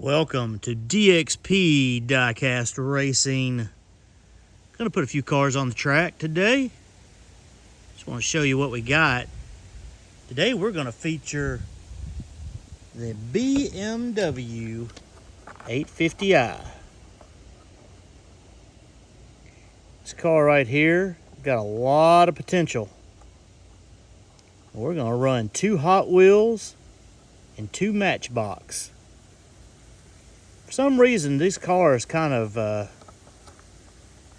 Welcome to DXP Diecast Racing. Gonna put a few cars on the track today. Just want to show you what we got. Today we're gonna feature the BMW 850i. This car right here got a lot of potential. We're gonna run 2 Hot Wheels and 2 Matchbox. For some reason, these cars kind of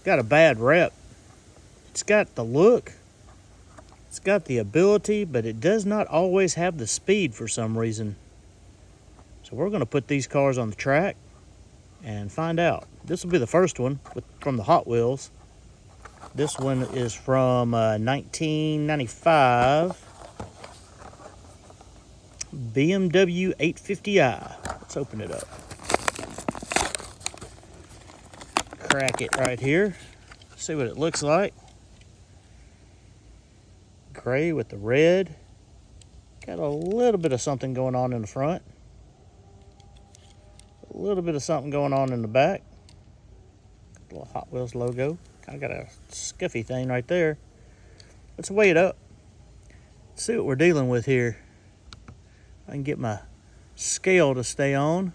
got a bad rep. It's got the look, it's got the ability, but it does not always have the speed for some reason. So we're going to put these cars on the track and find out. This will be the first one from the Hot Wheels. This one is from 1995 BMW 850i. Let's open it up. Crack it right here. See what it looks like. Gray with the red. Got a little bit of something going on in the front. A little bit of something going on in the back. A little Hot Wheels logo. Kind of got a scuffy thing right there. Let's weigh it up. Let's see what we're dealing with here. I can get my scale to stay on.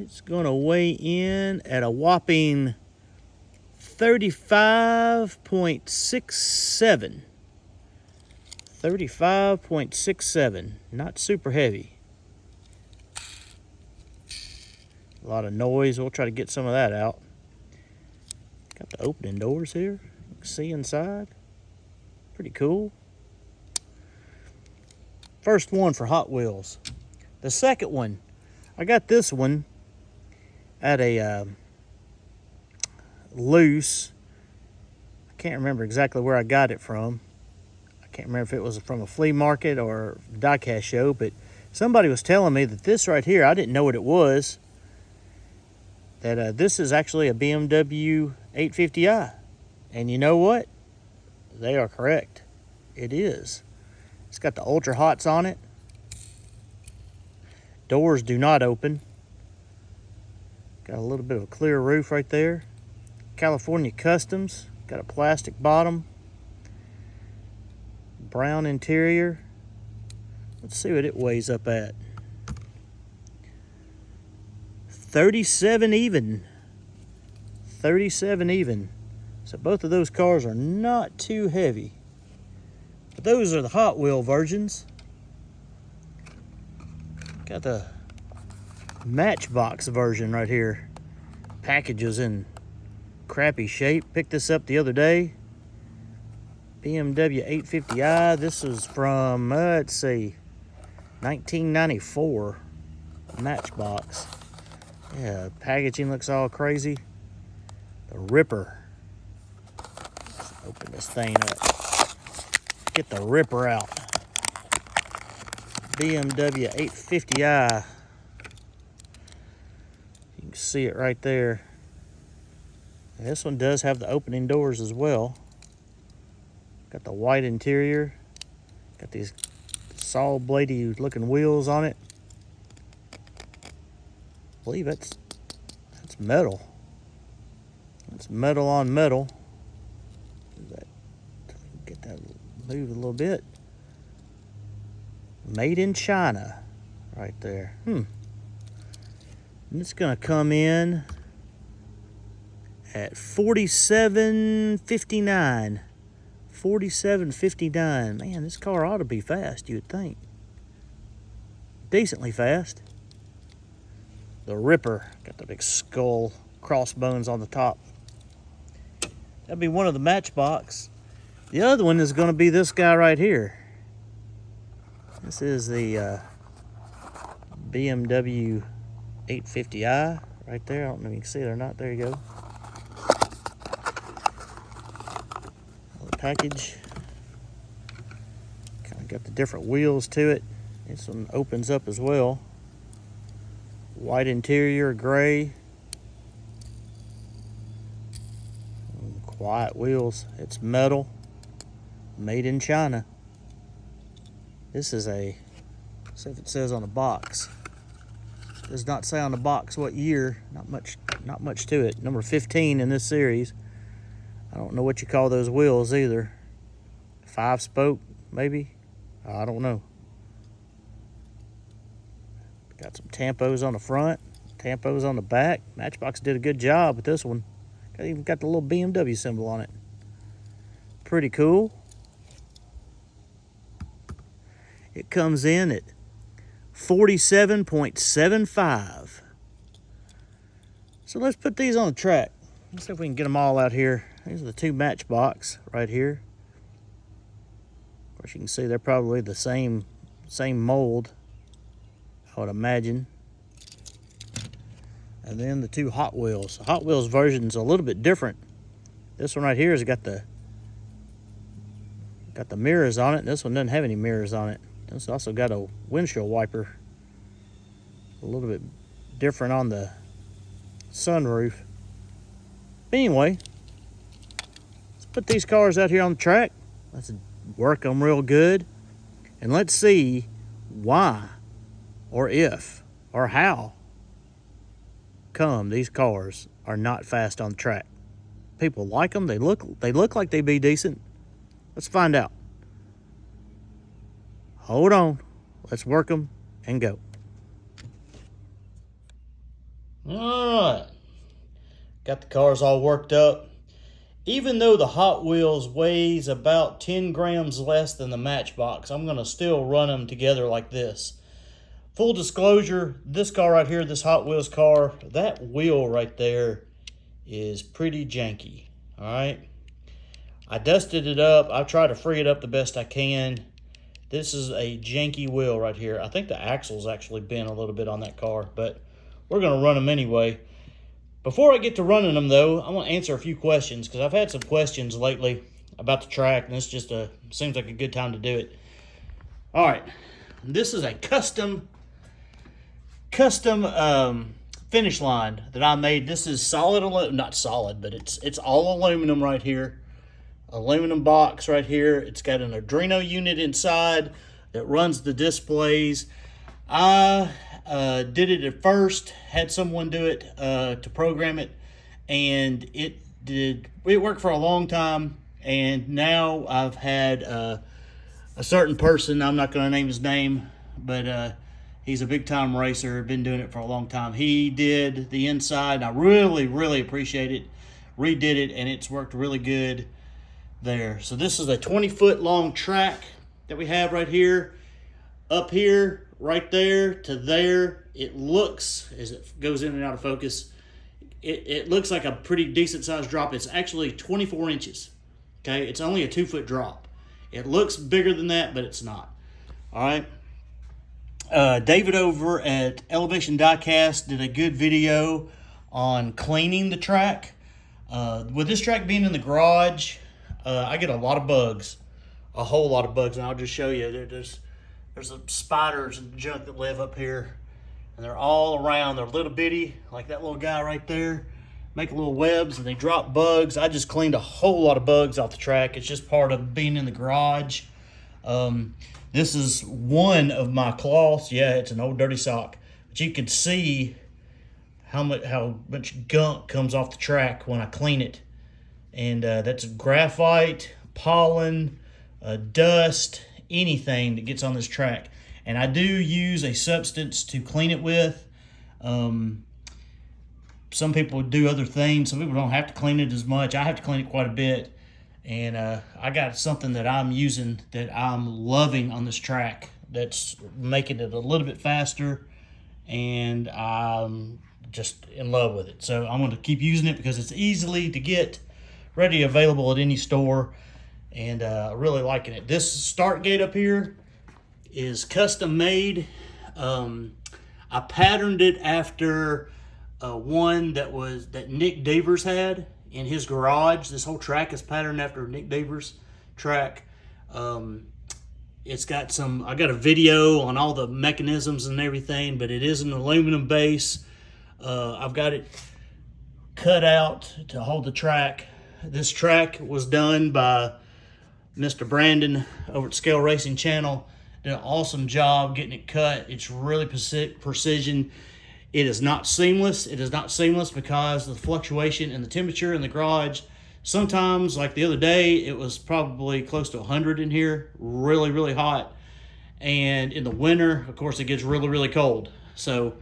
It's going to weigh in at a whopping 35.67. 35.67. Not super heavy. A lot of noise. We'll try to get some of that out. Got the opening doors here. You can see inside. Pretty cool. First one for Hot Wheels. The second one, I got this one at a loose. I can't remember exactly where I got it from. I can't remember if it was from a flea market or diecast show, but somebody was telling me that this right here, I didn't know what it was, that this is actually a BMW 850i. And you know what? They are correct. It is. It's got the Ultra Hots on it. Doors do not open. Got a little bit of a clear roof right there. California Customs. Got a plastic bottom. Brown interior. Let's see what it weighs up at. 37 even. 37 even. So both of those cars are not too heavy. But those are the Hot Wheel versions. Got the Matchbox version right here. Packages in crappy shape. Picked this up the other day. BMW 850i. This is from, let's see, 1994. Matchbox. Yeah, packaging looks all crazy. The Ripper. Let's open this thing up. Get the Ripper out. BMW 850i. You can see it right there. This one does have the opening doors as well. Got the white interior. Got these saw bladey looking wheels on it. I believe that's metal. It's metal on metal. Get that moved a little bit. Made in China right there. And it's gonna come in at $47.59. $47.59. Man, this car ought to be fast, you would think. Decently fast. The Ripper. Got the big skull crossbones on the top. That'd be one of the Matchbox. The other one is gonna be this guy right here. This is the BMW 850i right there. I don't know if you can see it or not. There you go. The package. Kind of got the different wheels to it. This one opens up as well. White interior, gray. Quiet wheels. It's metal. Made in China. This is a, see if it says on the box. Does not say on the box what year. Not much to it. Number 15 in this series. I don't know what you call those wheels either. 5-spoke, maybe? I don't know. Got some tampos on the front, tampos on the back. Matchbox did a good job with this one. Even got the little BMW symbol on it. Pretty cool. It comes in at 47.75. So let's put these on the track. Let's see if we can get them all out here. These are the two Matchbox right here. Of course, you can see they're probably the same mold, I would imagine. And then the two Hot Wheels. The Hot Wheels version's a little bit different. This one right here has got the mirrors on it. This one doesn't have any mirrors on it. It's also got a windshield wiper. A little bit different on the sunroof. But anyway, let's put these cars out here on the track. Let's work them real good. And let's see why or if or how come these cars are not fast on the track. People like them. They look like they'd be decent. Let's find out. Hold on. Let's work them and go. All right. Got the cars all worked up. Even though the Hot Wheels weighs about 10 grams less than the Matchbox, I'm going to still run them together like this. Full disclosure, this car right here, this Hot Wheels car, that wheel right there is pretty janky. All right. I dusted it up. I've tried to free it up the best I can. This is a janky wheel right here. I think the axle's actually bent a little bit on that car, but we're going to run them anyway. Before I get to running them, though, I want to answer a few questions because I've had some questions lately about the track, and this just seems like a good time to do it. All right. This is a custom finish line that I made. This is solid aluminum, not solid, but it's all aluminum right here. Aluminum box right here. It's got an Arduino unit inside that runs the displays. I did it at first, had someone do it to program it, and it worked for a long time. And now I've had a certain person, I'm not going to name his name, but he's a big time racer, been doing it for a long time. He did the inside, and I really appreciate it. Redid it, and it's worked really good there. So this is a 20-foot long track that we have right here. Up here, right there to there, it looks, as it goes in and out of focus, it looks like a pretty decent sized drop. It's actually 24 inches. Okay, it's only a 2-foot drop. It looks bigger than that, but it's not. All right. David over at Elevation Diecast did a good video on cleaning the track. With this track being in the garage, I get a lot of bugs, a whole lot of bugs, and I'll just show you. There's some spiders and junk that live up here, and they're all around. They're little bitty, like that little guy right there. Make little webs, and they drop bugs. I just cleaned a whole lot of bugs off the track. It's just part of being in the garage. This is one of my cloths. Yeah, it's an old dirty sock, but you can see how much gunk comes off the track when I clean it. And that's graphite, pollen, dust, anything that gets on this track. And I do use a substance to clean it with. Some people do other things. Some people don't have to clean it as much. I have to clean it quite a bit. And I got something that I'm using that I'm loving on this track that's making it a little bit faster. And I'm just in love with it. So I'm going to keep using it because it's easily to get, ready, available at any store, and really liking it. This start gate up here is custom made. I patterned it after one that Nick Devers had in his garage. This whole track is patterned after Nick Devers' track. It's got I got a video on all the mechanisms and everything, but it is an aluminum base. I've got it cut out to hold the track. This track was done by Mr. Brandon over at Scale Racing Channel. Did an awesome job getting it cut. It's really precision. It is not seamless. It is not seamless because of the fluctuation in the temperature in the garage. Sometimes, like the other day, it was probably close to 100 in here, really, really hot. And in the winter, of course, it gets really, really cold. So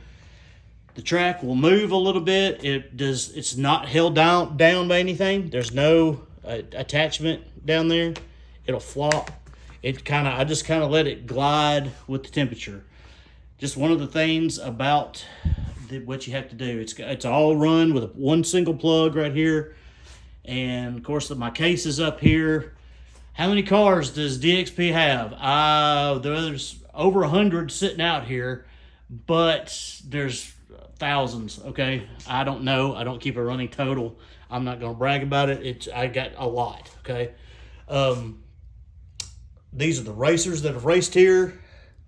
the track will move a little bit. It's not held down by anything. There's no attachment down there. It'll flop. I just kind of let it glide with the temperature. Just one of the things about what you have to do. It's all run with one single plug right here. And of course, my case is up here. How many cars does DXP have? There's over 100 sitting out here, but there's thousands, okay? I don't know. I don't keep a running total. I'm not going to brag about it. I got a lot, okay? These are the racers that have raced here.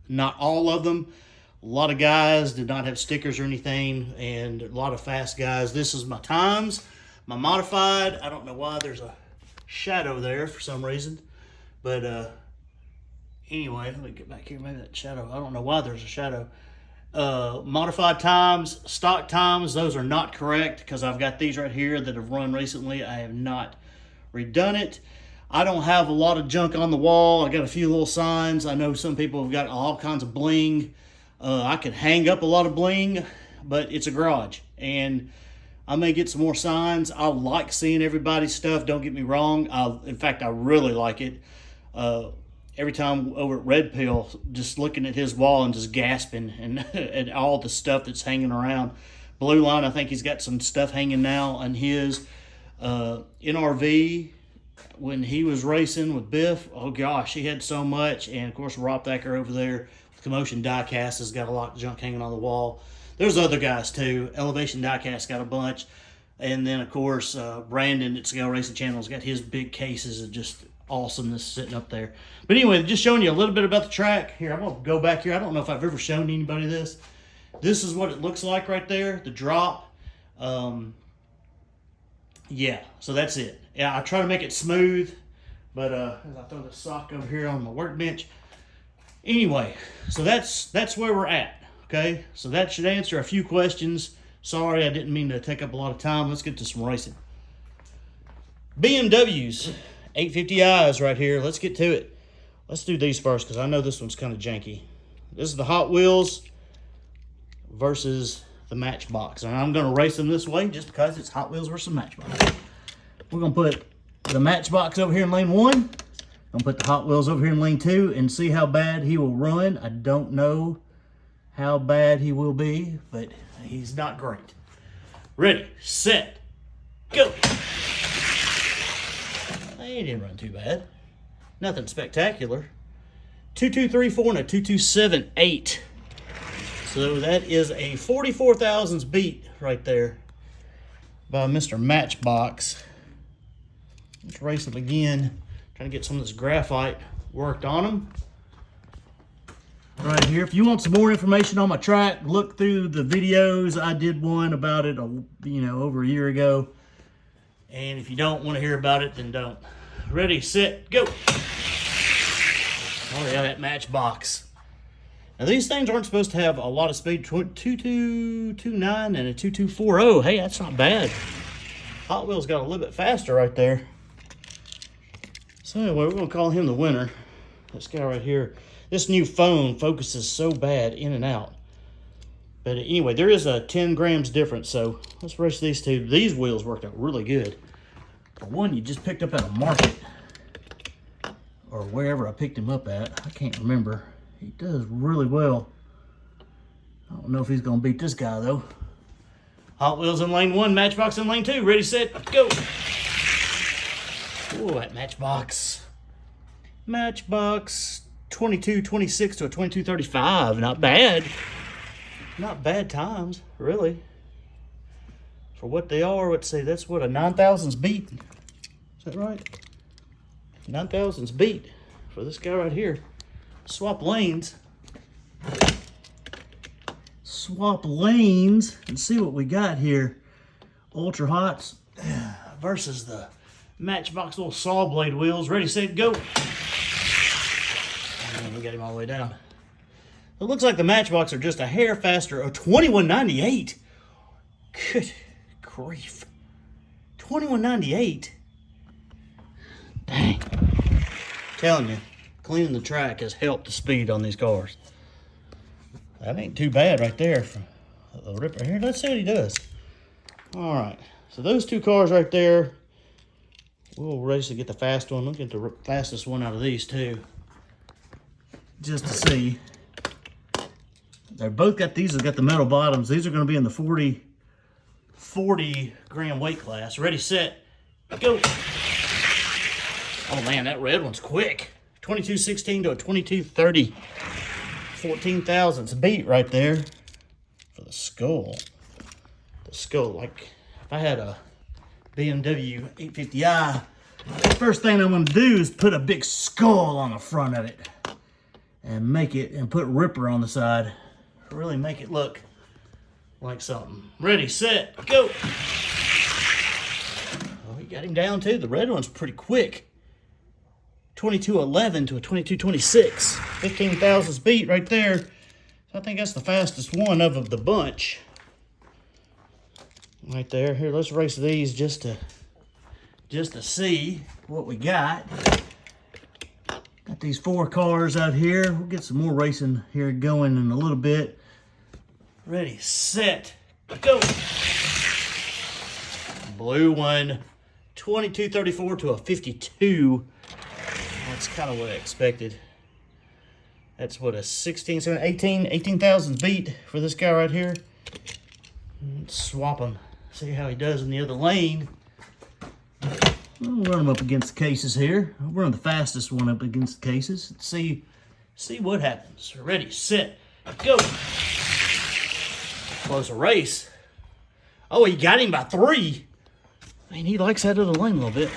Not all of them. A lot of guys did not have stickers or anything, and a lot of fast guys. This is my times, my modified. I don't know why there's a shadow there for some reason, but anyway, let me get back here. Maybe that shadow, I don't know why there's a shadow. Modified times, stock times, those are not correct because I've got these right here that have run recently. I have not redone it. I don't have a lot of junk on the wall. I got a few little signs. I know some people have got all kinds of bling. I could hang up a lot of bling, but it's a garage, and I may get some more signs. I like seeing everybody's stuff. Don't get me wrong. In fact, I really like it. Every time over at Red Pill, just looking at his wall and just gasping and at all the stuff that's hanging around. Blue Line, I think he's got some stuff hanging now on his NRV. When he was racing with Biff, oh gosh, he had so much. And of course, Rob Thacker over there, Commotion Diecast, has got a lot of junk hanging on the wall. There's other guys too. Elevation Diecast got a bunch. And then of course, Brandon at Scale Racing Channel has got his big cases of just awesomeness sitting up there. But anyway, just showing you a little bit about the track. Here, I'm going to go back here. I don't know if I've ever shown anybody this. This is what it looks like right there, the drop. Yeah, so that's it. Yeah, I try to make it smooth, but as I throw the sock over here on my workbench. Anyway, so that's where we're at, okay? So that should answer a few questions. Sorry, I didn't mean to take up a lot of time. Let's get to some racing. BMWs, 850i's right here. Let's get to it. Let's do these first because I know this one's kind of janky. This is the Hot Wheels versus the Matchbox. And I'm going to race them this way just because it's Hot Wheels versus Matchbox. We're going to put the Matchbox over here in lane 1. I'm going to put the Hot Wheels over here in lane 2 and see how bad he will run. I don't know how bad he will be, but he's not great. Ready, set, go. He didn't run too bad. Nothing spectacular. 2234 and a 2278. So that is a 44 thousandths beat right there by Mr. Matchbox. Let's race him again. Trying to get some of this graphite worked on him. Right here. If you want some more information on my track, look through the videos. I did one about it, over a year ago. And if you don't want to hear about it, then don't. Ready, set, go. Oh yeah, that Matchbox. Now these things aren't supposed to have a lot of speed. 2229 and a 2240. Hey, that's not bad. Hot Wheels got a little bit faster right there. So anyway, we're gonna call him the winner. This guy right here. This new phone focuses so bad in and out. But anyway, there is a 10 grams difference, so let's race these two. These wheels worked out really good. The one you just picked up at a market, or wherever I picked him up at, I can't remember. He does really well. I don't know if he's gonna beat this guy though. Hot Wheels in lane 1, Matchbox in lane 2. Ready, set, go. Ooh, that Matchbox. Matchbox 2226 to a 2235. Not bad. Not bad times, really. For what they are, let's see, that's what, a 9,000ths beat. Is that right? 9,000ths beat for this guy right here. Swap lanes. Swap lanes and see what we got here. Ultra Hots versus the Matchbox little saw blade wheels. Ready, set, go. And we got him all the way down. It looks like the Matchbox are just a hair faster. Oh, $21.98. Good grief. $21.98. Dang. Telling you, cleaning the track has helped the speed on these cars. That ain't too bad right there for the Ripper here. Let's see what he does. All right. So those two cars right there, we'll race to get the fast one. We'll get the fastest one out of these two. Just to see. They're both got, these have got the metal bottoms. These are going to be in the 40 gram weight class. Ready, set, go. Oh man, that red one's quick. 22.16 to a 22.30. 14 thousandths beat right there for the skull. The skull, like if I had a BMW 850i, the first thing I'm going to do is put a big skull on the front of it and make it, and put Ripper on the side. Really make it look like something. Ready, set, go. Oh, he got him down too. The red one's pretty quick. 22.11 to a 22.26. 15 thousandths beat right there. So I think that's the fastest one of the bunch. Right there. Here, let's race these just to see what we got. Got these 4 cars out here. We'll get some more racing here going in a little bit. Ready, set, go. Blue one, 22.34 to a 52. That's kind of what I expected. That's what a 16, 17, 18 thousandths beat for this guy right here. Let's swap him. See how he does in the other lane. We'll run him up against the cases here. I'll run the fastest one up against the cases. Let's see what happens. Ready, set, go. Close a race. Oh, he got him by 3. I mean, he likes that other lane a little bit.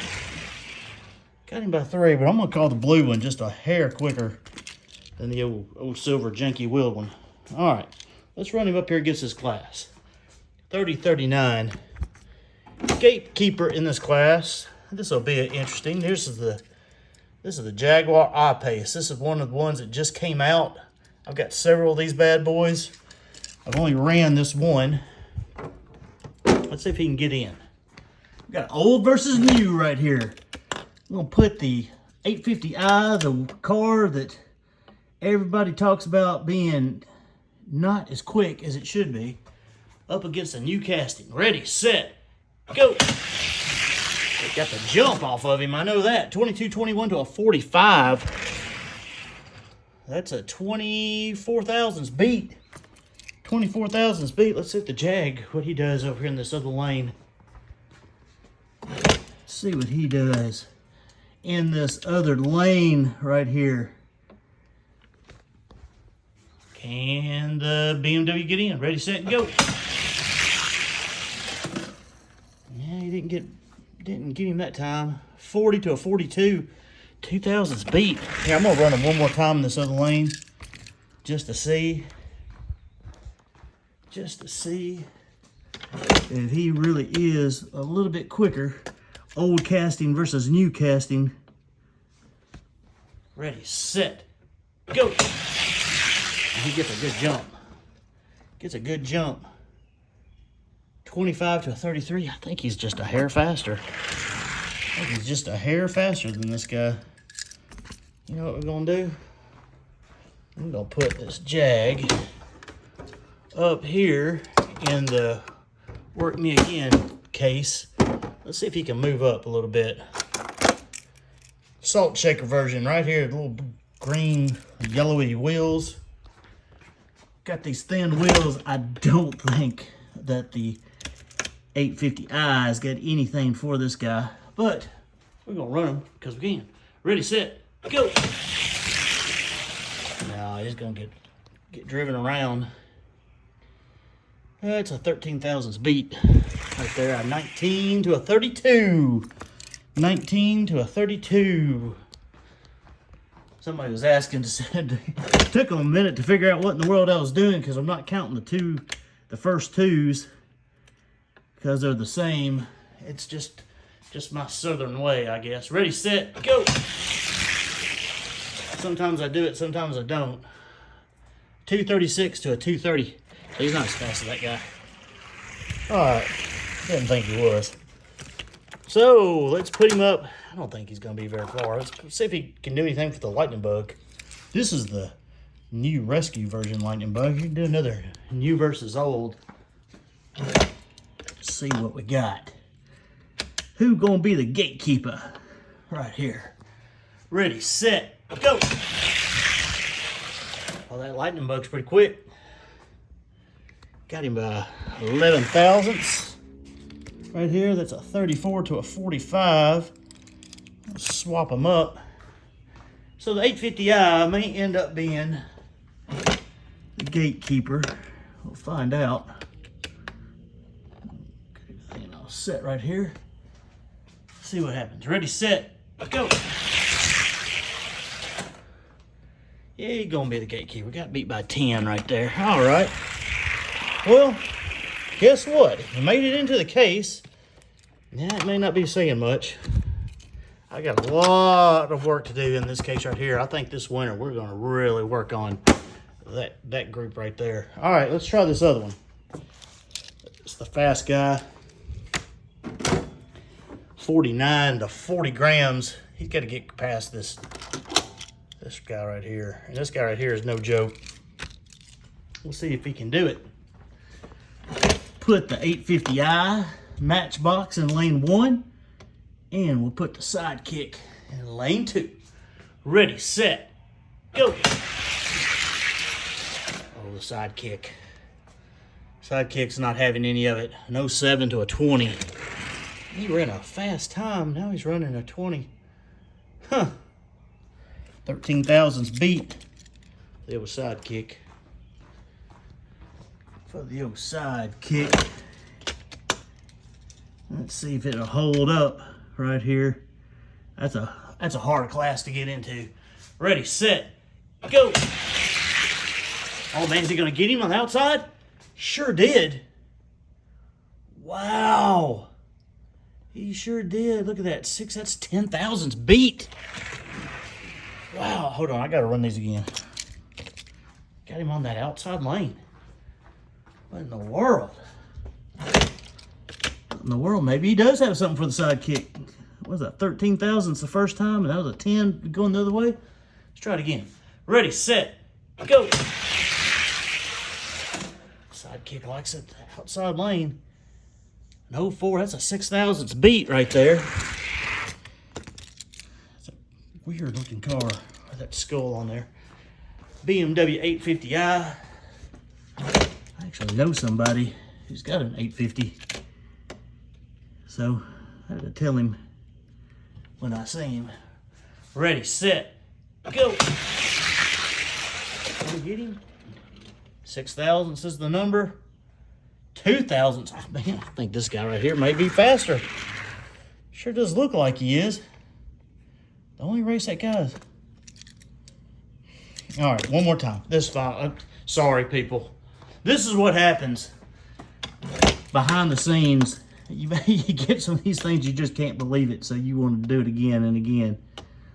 Got him by 3, but I'm going to call the blue one just a hair quicker than the old silver janky wheeled one. All right, let's run him up here against his class. 30-39. Gatekeeper in this class. This will be interesting. This is the Jaguar I-Pace. This is one of the ones that just came out. I've got several of these bad boys. I've only ran this one. Let's see if he can get in. We've got old versus new right here. I'm going to put the 850i, the car that everybody talks about being not as quick as it should be, up against a new casting. Ready, set, go. They got the jump off of him, I know that. 22.21 to a 45. That's a 24 thousandths beat. 24 thousandths beat. Let's hit the Jag, what he does over here in this other lane. Let's see what he does in this other lane right here. Can the BMW get in? Ready, set, go. Yeah, he didn't get him that time. 40 to a 42. 2 thousandths beat. Here, I'm gonna run him one more time in this other lane just to see. Just to see if he really is a little bit quicker. Old casting versus new casting. Ready, set, go. And he gets a good jump. Gets a good jump. 25 to a 33. I think he's just a hair faster. I think he's just a hair faster than this guy. You know what we're gonna do? I'm gonna put this Jag up here in the work me again case. Let's see if he can move up a little bit. Salt shaker version right here, the little green yellowy wheels. Got these thin wheels. I don't think that the 850i's got anything for this guy, but we're gonna run him because we can. Ready, set, go. Now he's gonna get driven around. That's a 13 thousandths beat right there. A 19 to a 32. 19 to a 32. Somebody was asking, said it took them a minute to figure out what in the world I was doing because I'm not counting the first twos because they're the same. It's just my southern way, I guess. Ready, set, go. Sometimes I do it, sometimes I don't. 236 to a 230. So he's not as fast as that guy. All right, didn't think he was. So let's put him up. I don't think he's gonna be very far. Let's see if he can do anything for the lightning bug. This is the new rescue version lightning bug. You can do another new versus old. Let's see what we got. Who gonna be the gatekeeper? Right here. Ready, set, go. Well, that lightning bug's pretty quick. Got him by 11 thousandths. Right here, that's a 34 to a 45. Let's swap them up. So the 850i may end up being the gatekeeper. We'll find out. Okay, and I'll set right here. See what happens. Ready, set, go. Yeah, he's gonna be the gatekeeper. Got beat by 10 right there. All right. Well, guess what? He made it into the case. Yeah, it may not be saying much. I got a lot of work to do in this case right here. I think this winter we're gonna really work on that group right there. All right, let's try this other one. It's the fast guy. 49 to 40 grams. He's got to get past this guy right here. And this guy right here is no joke. We'll see if he can do it. Put the 850i Matchbox in lane 1. And we'll put the sidekick in lane 2. Ready, set, go. Oh, the sidekick. Sidekick's not having any of it. An 07 to a 20. He ran a fast time. Now he's running a 20. Huh. 13 thousandths beat. The old sidekick. For the old sidekick. Let's see if it'll hold up right here. That's a hard class to get into. Ready, set, go. Oh man, is he gonna get him on the outside? Sure did. Wow. He sure did. Look at that. That's 10 thousandths beat. Wow. Hold on. I got to run these again. Got him on that outside lane. What in the world? What in the world? Maybe he does have something for the sidekick. What was that? 13 thousandths the first time, and that was a 10 going the other way? Let's try it again. Ready, set, go. Sidekick likes it. Outside lane. An 04, that's a 6 thousandths beat right there. It's a weird looking car with that skull on there. BMW 850i. I actually know somebody who's got an 850. So I had to tell him when I see him. Ready, set, go. Can we get him? 6 thousandths is the number. 2 thousandths. Oh, man, I think this guy right here may be faster. Sure does look like he is. The only race that guy's. All right, one more time. This is fine. Sorry, people. This is what happens behind the scenes. You get some of these things, you just can't believe it, so you want to do it again and again.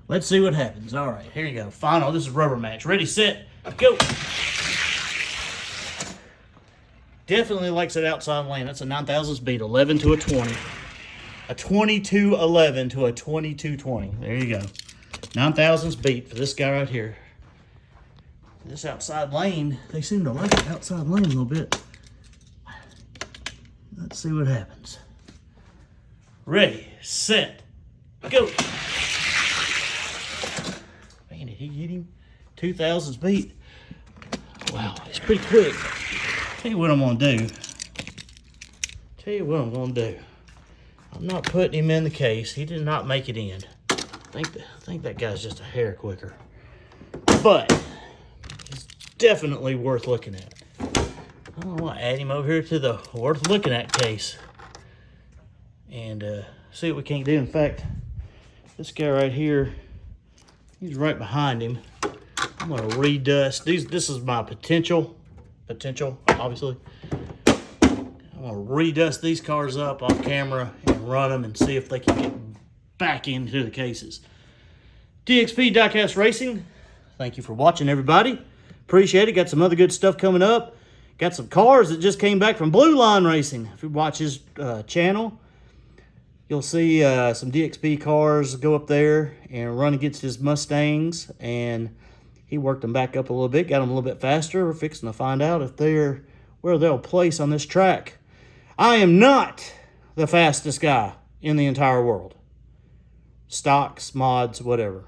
Let's see what happens. All right, here you go. Final. This is rubber match. Ready, set, go. Definitely likes that outside lane. That's a 9 thousandths beat, 11 to a 20. A 22-11 to a 22-20. There you go. 9 thousandths beat for this guy right here. This outside lane, they seem to like the outside lane a little bit. Let's see what happens. Ready, set, go. Man, did he get him? 2 thousandths beat. Wow, it's pretty quick. Tell you what I'm gonna do. I'm not putting him in the case. He did not make it in. I think that guy's just a hair quicker. But it's definitely worth looking at. I want to add him over here to the worth looking at case. And see what we can do. In fact, this guy right here, he's right behind him. I'm gonna redust these. This is my potential, obviously. I'm gonna redust these cars up off camera and run them and see if they can get back into the cases. DXP Diecast Racing, thank you for watching, everybody. Appreciate it. Got some other good stuff coming up. Got some cars that just came back from Blue Line Racing. If you watch his channel, you'll see some DXP cars go up there and run against his Mustangs. And he worked them back up a little bit, got them a little bit faster. We're fixing to find out if where they'll place on this track. I am not the fastest guy in the entire world. Stocks, mods, whatever.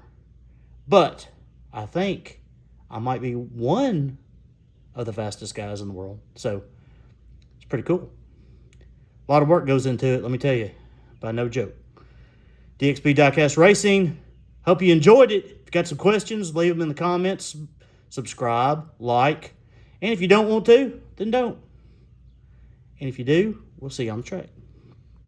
But I think I might be one of the fastest guys in the world. So it's pretty cool. A lot of work goes into it, let me tell you. By no joke. DXP Diecast Racing. Hope you enjoyed it. If you got some questions, leave them in the comments. Subscribe, like. And if you don't want to, then don't. And if you do, we'll see you on the track.